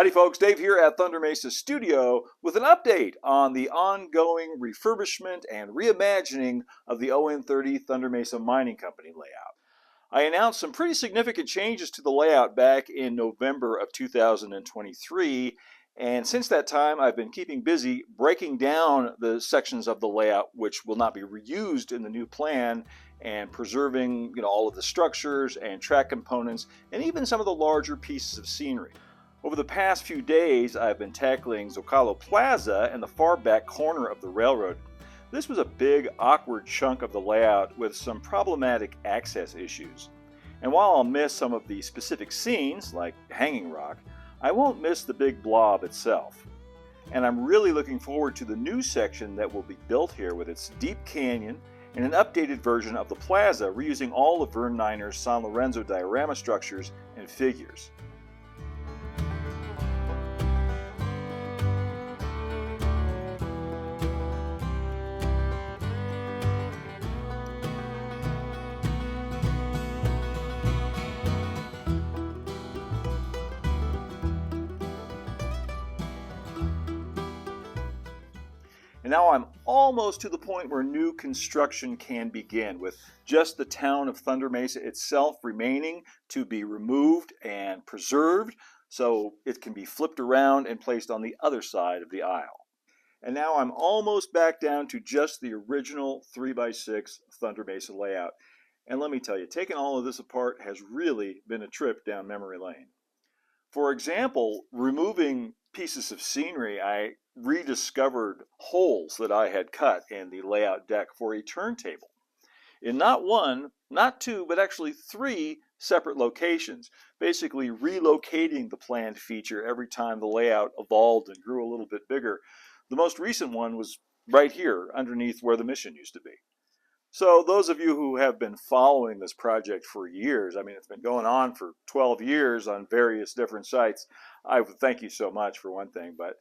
Howdy folks, Dave here at Thunder Mesa Studio with an update on the ongoing refurbishment and reimagining of the On30 Thunder Mesa Mining Company layout. I announced some pretty significant changes to the layout back in November of 2023, and since that time I've been keeping busy breaking down the sections of the layout which will not be reused in the new plan and preserving all of the structures and track components and even some of the larger pieces of scenery. Over the past few days, I've been tackling Zocalo Plaza and the far back corner of the railroad. This was a big, awkward chunk of the layout with some problematic access issues. And while I'll miss some of the specific scenes, like Hanging Rock, I won't miss the big blob itself. And I'm really looking forward to the new section that will be built here with its deep canyon and an updated version of the plaza reusing all of Vern Niner's San Lorenzo diorama structures and figures. And now I'm almost to the point where new construction can begin, with just the town of Thunder Mesa itself remaining to be removed and preserved so it can be flipped around and placed on the other side of the aisle. And now I'm almost back down to just the original 3x6 Thunder Mesa layout. And let me tell you, taking all of this apart has really been a trip down memory lane. For example, removing pieces of scenery, I rediscovered holes that I had cut in the layout deck for a turntable in not one, not two, but actually three separate locations, basically relocating the planned feature every time the layout evolved and grew a little bit bigger. The most recent one was right here underneath where the mission used to be. So those of you who have been following this project for years, I mean, it's been going on for 12 years on various different sites. I would thank you so much for one thing, but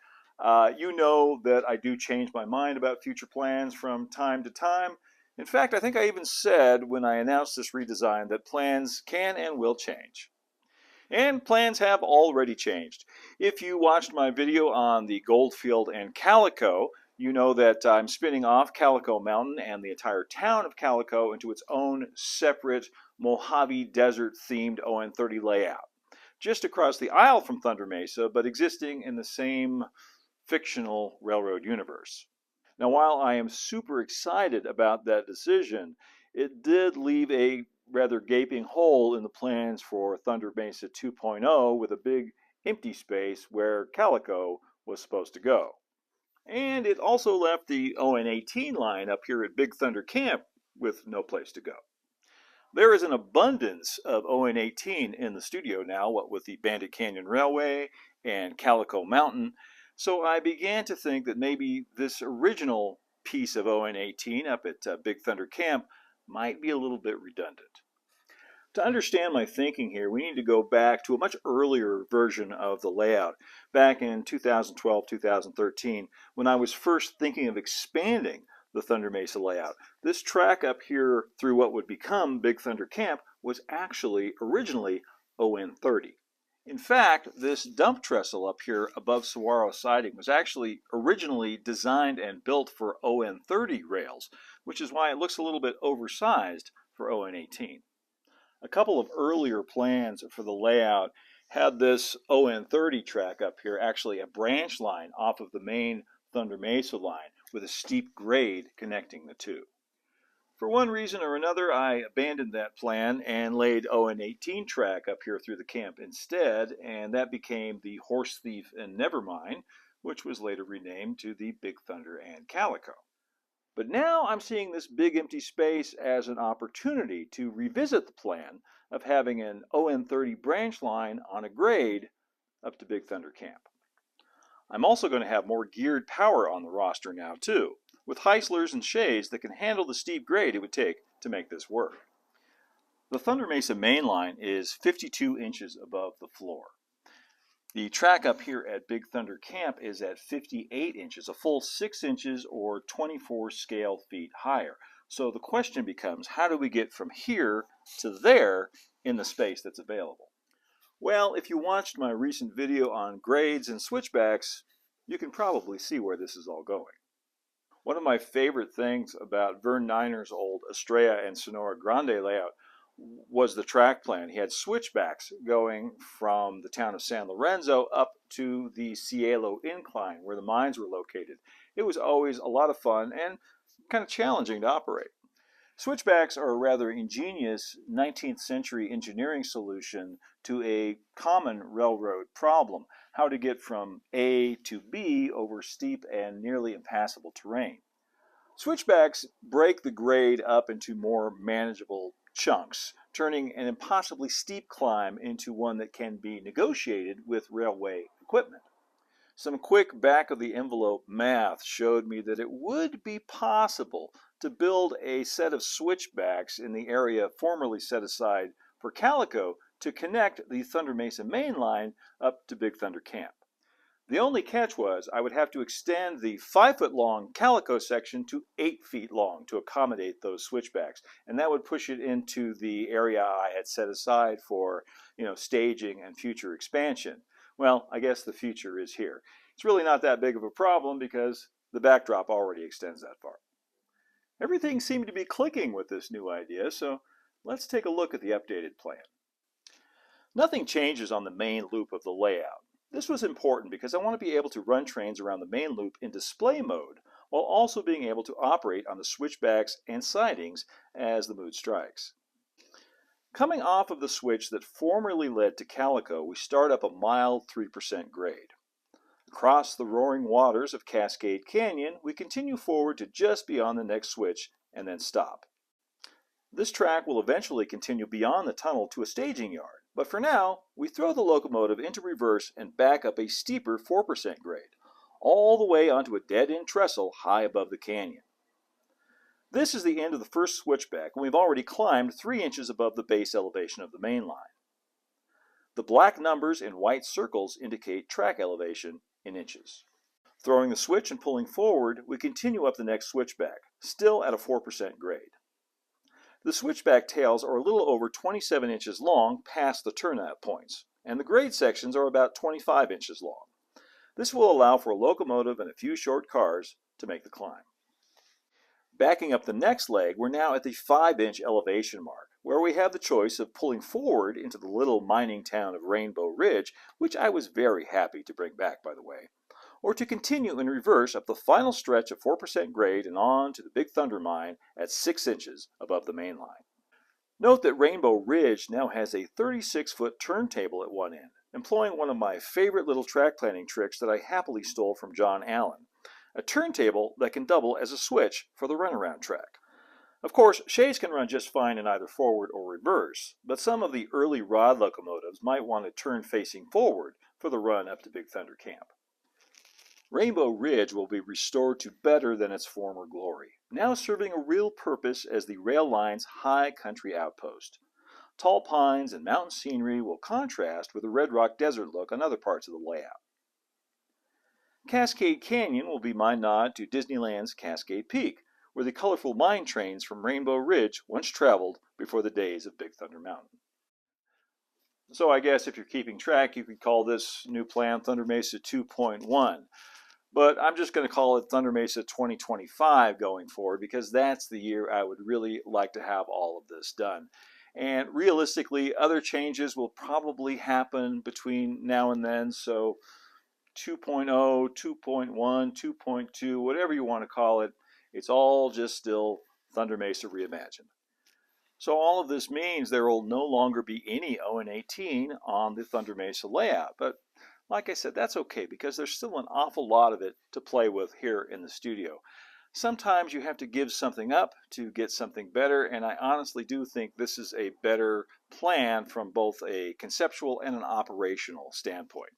you know that I do change my mind about future plans from time to time. In fact, I think I even said when I announced this redesign that plans can and will change. And plans have already changed. If you watched my video on the Goldfield and Calico, you know that I'm spinning off Calico Mountain and the entire town of Calico into its own separate Mojave Desert themed On30 layout, just across the aisle from Thunder Mesa, but existing in the same fictional railroad universe. Now, while I am super excited about that decision, it did leave a rather gaping hole in the plans for Thunder Mesa 2.0 with a big empty space where Calico was supposed to go. And it also left the On18 line up here at Big Thunder Camp with no place to go. There is an abundance of On18 in the studio now, what with the Bandit Canyon Railway and Calico Mountain, so I began to think that maybe this original piece of On18 up at Big Thunder Camp might be a little bit redundant. To understand my thinking here, we need to go back to a much earlier version of the layout, back in 2012-2013, when I was first thinking of expanding the Thunder Mesa layout. This track up here through what would become Big Thunder Camp was actually originally On30. In fact, this dump trestle up here above Saguaro Siding was actually originally designed and built for On30 rails, which is why it looks a little bit oversized for On18. A couple of earlier plans for the layout had this On30 track up here actually a branch line off of the main Thunder Mesa line with a steep grade connecting the two. For one reason or another, I abandoned that plan and laid On18 track up here through the camp instead, and that became the Horse Thief and Nevermind, which was later renamed to the Big Thunder and Calico. But now I'm seeing this big empty space as an opportunity to revisit the plan of having an On30 branch line on a grade up to Big Thunder Camp. I'm also going to have more geared power on the roster now too, with Heislers and Shays that can handle the steep grade it would take to make this work. The Thunder Mesa main line is 52 inches above the floor. The track up here at Big Thunder Camp is at 58 inches, a full 6 inches or 24 scale feet higher. So the question becomes, how do we get from here to there in the space that's available? Well, if you watched my recent video on grades and switchbacks, you can probably see where this is all going. One of my favorite things about Vern Niner's old Estrella and Sonora Grande layout was the track plan. He had switchbacks going from the town of San Lorenzo up to the Cielo Incline where the mines were located. It was always a lot of fun and kind of challenging to operate. Switchbacks are a rather ingenious 19th century engineering solution to a common railroad problem: how to get from A to B over steep and nearly impassable terrain. Switchbacks break the grade up into more manageable chunks, turning an impossibly steep climb into one that can be negotiated with railway equipment. Some quick back-of-the-envelope math showed me that it would be possible to build a set of switchbacks in the area formerly set aside for Calico to connect the Thunder Mesa main line up to Big Thunder Camp. The only catch was I would have to extend the 5-foot-long Calico section to 8 feet long to accommodate those switchbacks, and that would push it into the area I had set aside for, staging and future expansion. Well, I guess the future is here. It's really not that big of a problem because the backdrop already extends that far. Everything seemed to be clicking with this new idea, so let's take a look at the updated plan. Nothing changes on the main loop of the layout. This was important because I want to be able to run trains around the main loop in display mode while also being able to operate on the switchbacks and sidings as the mood strikes. Coming off of the switch that formerly led to Calico, we start up a mild 3% grade. Across the roaring waters of Cascade Canyon, we continue forward to just beyond the next switch and then stop. This track will eventually continue beyond the tunnel to a staging yard, but for now, we throw the locomotive into reverse and back up a steeper 4% grade, all the way onto a dead-end trestle high above the canyon. This is the end of the first switchback, and we've already climbed 3 inches above the base elevation of the main line. The black numbers in white circles indicate track elevation in inches. Throwing the switch and pulling forward, we continue up the next switchback, still at a 4% grade. The switchback tails are a little over 27 inches long past the turnout points, and the grade sections are about 25 inches long. This will allow for a locomotive and a few short cars to make the climb. Backing up the next leg, we're now at the 5-inch elevation mark, where we have the choice of pulling forward into the little mining town of Rainbow Ridge, which I was very happy to bring back, by the way, or to continue in reverse up the final stretch of 4% grade and on to the Big Thunder mine at 6 inches above the main line. Note that Rainbow Ridge now has a 36-foot turntable at one end, employing one of my favorite little track planning tricks that I happily stole from John Allen: a turntable that can double as a switch for the runaround track. Of course, shays can run just fine in either forward or reverse, but some of the early rod locomotives might want to turn facing forward for the run up to Big Thunder Camp. Rainbow Ridge will be restored to better than its former glory, now serving a real purpose as the rail line's high country outpost. Tall pines and mountain scenery will contrast with the red rock desert look on other parts of the layout. Cascade Canyon will be my nod to Disneyland's Cascade Peak, where the colorful mine trains from Rainbow Ridge once traveled before the days of Big Thunder Mountain. So I guess if you're keeping track, you could call this new plan Thunder Mesa 2.1. But I'm just going to call it Thunder Mesa 2025 going forward, because that's the year I would really like to have all of this done. And realistically, other changes will probably happen between now and then, so 2.0, 2.1, 2.2, whatever you want to call it, it's all just still Thunder Mesa Reimagined. So all of this means there will no longer be any ON18 on the Thunder Mesa layout. But like I said, that's okay because there's still an awful lot of it to play with here in the studio. Sometimes you have to give something up to get something better, and I honestly do think this is a better plan from both a conceptual and an operational standpoint.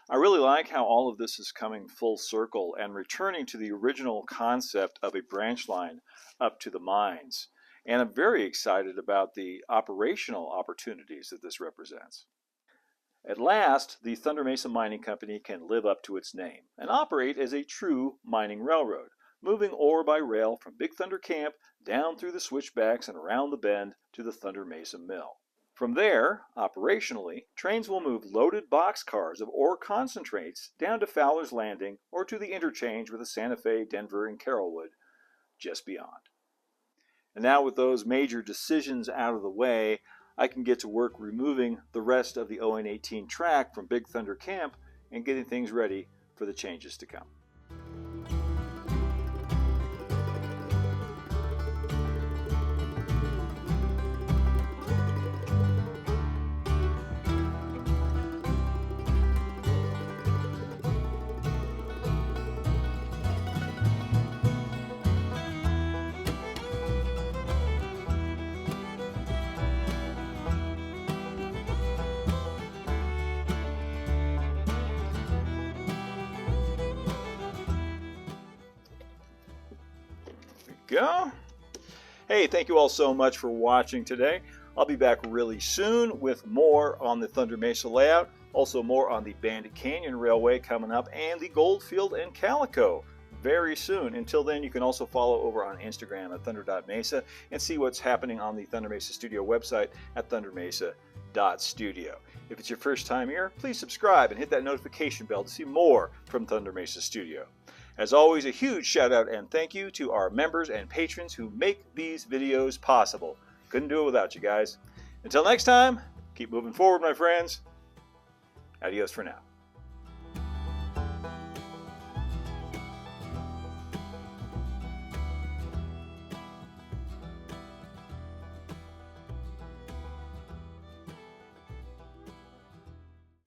I really like how all of this is coming full circle and returning to the original concept of a branch line up to the mines. And I'm very excited about the operational opportunities that this represents. At last, the Thunder Mesa Mining Company can live up to its name and operate as a true mining railroad, moving ore by rail from Big Thunder Camp down through the switchbacks and around the bend to the Thunder Mesa Mill. From there, operationally, trains will move loaded boxcars of ore concentrates down to Fowler's Landing or to the interchange with the Santa Fe, Denver, and Carrollwood just beyond. And now with those major decisions out of the way, I can get to work removing the rest of the ON18 track from Big Thunder Camp and getting things ready for the changes to come. Go. Hey, thank you all so much for watching today. I'll be back really soon with more on the Thunder Mesa layout, also more on the Bandit Canyon Railway coming up, and the Goldfield and Calico very soon. Until then, you can also follow over on Instagram at thunder.mesa and see what's happening on the Thunder Mesa Studio website at thundermesa.studio. If it's your first time here, please subscribe and hit that notification bell to see more from Thunder Mesa Studio. As always, a huge shout out and thank you to our members and patrons who make these videos possible. Couldn't do it without you guys. Until next time, keep moving forward, my friends. Adios for now.